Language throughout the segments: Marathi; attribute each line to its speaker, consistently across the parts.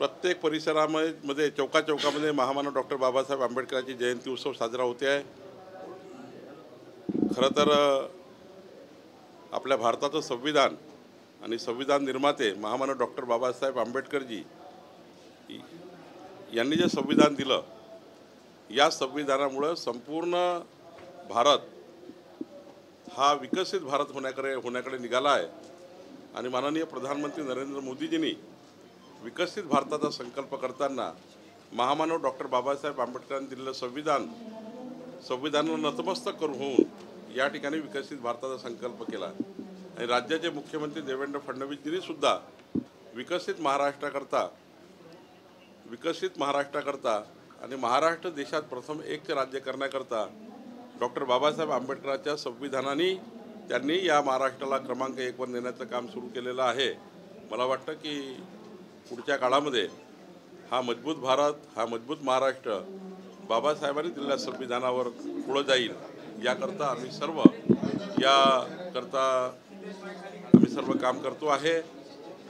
Speaker 1: प्रत्येक परिसरामध्ये चौकाचौकामध्ये महामानव डॉक्टर बाबासाहेब आंबेडकरांची जयंती उत्सव साजरा होते आहे। खरं तर आपल्या भारताचं संविधान आणि संविधान निर्माते महामानव डॉक्टर बाबासाहेब आंबेडकरजी यांनी जे संविधान दिलं, या संविधानामुळे संपूर्ण भारत हा विकसित भारत होण्याकडे निघाला आहे। आणि माननीय प्रधानमंत्री नरेंद्र मोदीजींनी विकसित भारताचा संकल्प करताना महामानव डॉक्टर बाबासाहेब आंबेडकरांनी दिलेलं संविधानाला नतमस्तक होऊन या ठिकाणी विकसित भारताचा संकल्प केला। आणि राज्याचे मुख्यमंत्री देवेंद्र फडणवीसजींनी सुद्धा विकसित महाराष्ट्राकरता आणि महाराष्ट्र देशात प्रथम एक राज्य करण्याकरता डॉक्टर बाबासाहेब आंबेडकरांच्या संविधानाने त्यांनी या महाराष्ट्राला क्रमांक 1 वर नेण्याचं काम सुरू केलेलं आहे। मला वाटतं की पुढच्या काळामध्ये हा मजबूत भारत, हा मजबूत महाराष्ट्र बाबासाहेबांनी दिलेल्या संविधानावर पुढे जाईल, याकरता आम्ही सर्व काम करतो आहे।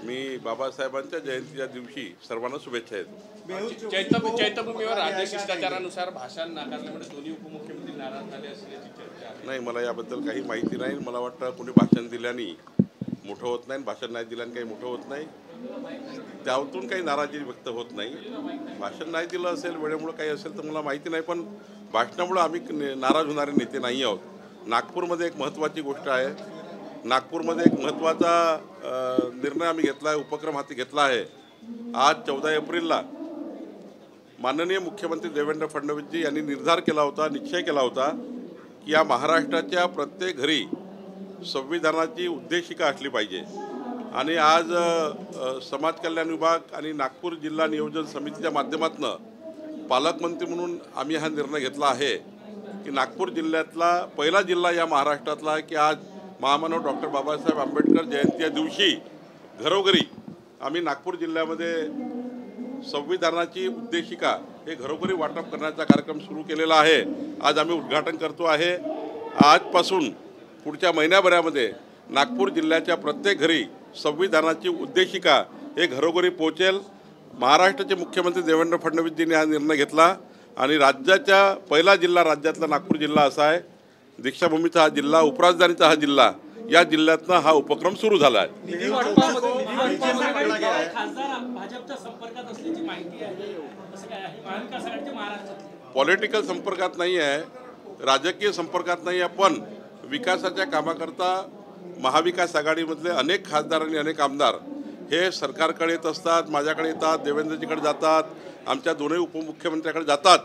Speaker 1: मी बाबासाहेबांच्या जयंतीच्या दिवशी सर्वांना शुभेच्छा देतो।
Speaker 2: चैत्यभूमीवर राज्य शिष्टाचारानुसार भाषण नाकारल्यामुळे दोन्ही उपमुख्यमंत्री नाराज झाले असल्याची चर्चा आहे।
Speaker 1: नाही, मला याबद्दल काही माहिती नाही। मला वाटतं कोणी भाषण दिल्याने मोठं होत नाही, भाषण नाही दिल्याने काही मोठं होत नाही, त्यातून काही नाराजी व्यक्त होत नाही। भाषण नाही दिलं असेल, वेळेमुळे काही असेल तर मला माहिती नाही, पण भाषणामुळे आम्ही नाराज होणारे नेते नाही आहोत। नागपूरमध्ये एक महत्त्वाची गोष्ट आहे, नागपूरमध्ये एक महत्त्वाचा निर्णय आम्ही घेतला आहे, उपक्रम हाती घेतला आहे। आज 14 एप्रिलला माननीय मुख्यमंत्री देवेंद्र फडणवीसजी यांनी निश्चय केला होता की या महाराष्ट्राच्या प्रत्येक घरी संविधानाची उद्देशिका असली पाहिजे। आणि आज समाज कल्याण विभाग आणि नागपूर जिल्हा नियोजन समितीच्या माध्यमातून पालकमंत्री म्हणून आम्ही हा निर्णय घेतला आहे की नागपूर जिल्ह्यातला पहिला जिल्हा या महाराष्ट्रातला की आज महामानव डॉक्टर बाबासाहेब आंबेडकर जयंतीच्या दिवशी घरोघरी आम्ही नागपूर जिल्ह्यामध्ये संविधानाची उद्देशिका हे घरोघरी वाटप करण्याचा कार्यक्रम सुरू केलेला आहे। आज आम्ही उद्घाटन करतो आहे। आजपासून पुढच्या महिन्याभरामध्ये नागपूर जिल्ह्याच्या प्रत्येक घरी संविधानाची उद्देशिका हे घरोघरी पोहोचेल। महाराष्ट्राचे मुख्यमंत्री देवेंद्र फडणवीसजींनी हा निर्णय घेतला आणि राज्याचा पहिला जिल्हा राज्यातला नागपूर जिल्हा असा आहे। दीक्षाभूमीचा हा जिल्हा, उपराजधानीचा हा जिल्हा, या जिल्ह्यातनं हा उपक्रम सुरू झाला आहे। पॉलिटिकल संपर्कात नाही आहे, राजकीय संपर्कात नाही आहे, पण विकासाच्या कामाकरता महाविकास आघाडीमधले अनेक खासदार आणि अनेक आमदार हे सरकारकडे येत असतात, माझ्याकडे येतात, देवेंद्रजीकडे जातात, आमच्या दोन्ही उपमुख्यमंत्र्यांकडे जातात।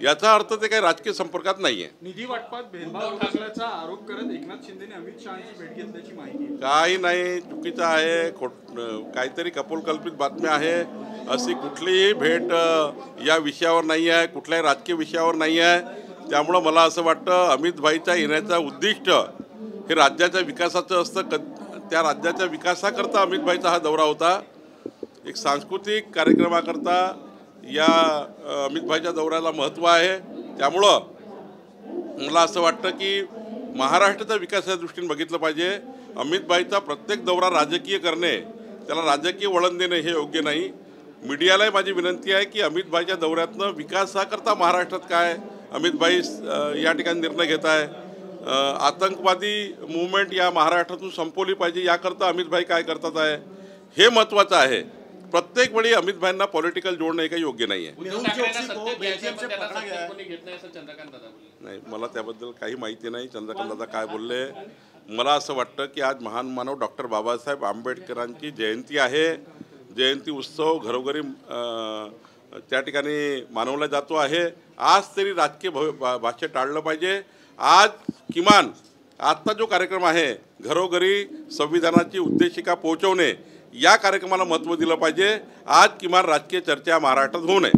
Speaker 1: याचा अर्थ ते काही राजकीय संपर्कात नाही आहे।
Speaker 3: निधी वाटपात भेदभाव टाकल्याचा आरोप करत एकनाथ शिंदेने अमित शहांची भेट घेतल्याची माहिती
Speaker 1: काही नाही, चुकीचं आहे, काहीतरी कपोलकल्पित बातम्या आहे। अशी कुठलीही भेट या विषयावर नाही आहे, कुठल्याही राजकीय विषयावर नाही आहे। त्यामुळे मला असं वाटतं अमित भाईच्या येण्याचं उद्दिष्ट हे राज्याच्या विकासाचं असतं। त्या राज्याच्या विकासाकरता अमित भाईचा हा दौरा होता। एक सांस्कृतिक कार्यक्रमाकरता या अमित भाईच्या दौऱ्याला महत्त्व आहे। त्यामुळं मला असं वाटतं की महाराष्ट्राच्या विकासाच्या दृष्टीने बघितलं पाहिजे। अमित भाईचा प्रत्येक दौरा राजकीय करणे, त्याला राजकीय वळण देणे हे योग्य नाही। मीडियालाही माझी विनंती आहे की अमित भाईच्या दौऱ्यातनं विकासाकरता महाराष्ट्रात काय अमित भाई या ठिकाणी निर्णय घेत आहे, आतंकवादी मूवमेंट या महाराष्ट्रातून संपवली पाहिजे, याकरता अमित भाई काय करतात आहे हे महत्त्वाचं आहे। प्रत्येक वेळी अमित भाईंना पॉलिटिकल जोडणं हे काही योग्य नाही आहे। नाही, मला त्याबद्दल काही माहिती नाही, चंद्रकांत दादा काय बोलले। मला असं वाटतं की आज महान मानव डॉक्टर बाबासाहेब आंबेडकरांची जयंती आहे। जयंती उत्सव घरोघरी त्या ठिकाणी मानवला जातो आहे। आज तरी राजकीय भाष्य टाळलं पाहिजे। आज किमान आजचा जो कार्यक्रम आहे घरोघरी संविधानाची उद्देशिका पोहोचवणे, या कार्यक्रमाला महत्त्व दिलं पाहिजे। आज किमान राजकीय चर्चा महाराष्ट्रात होऊ नये।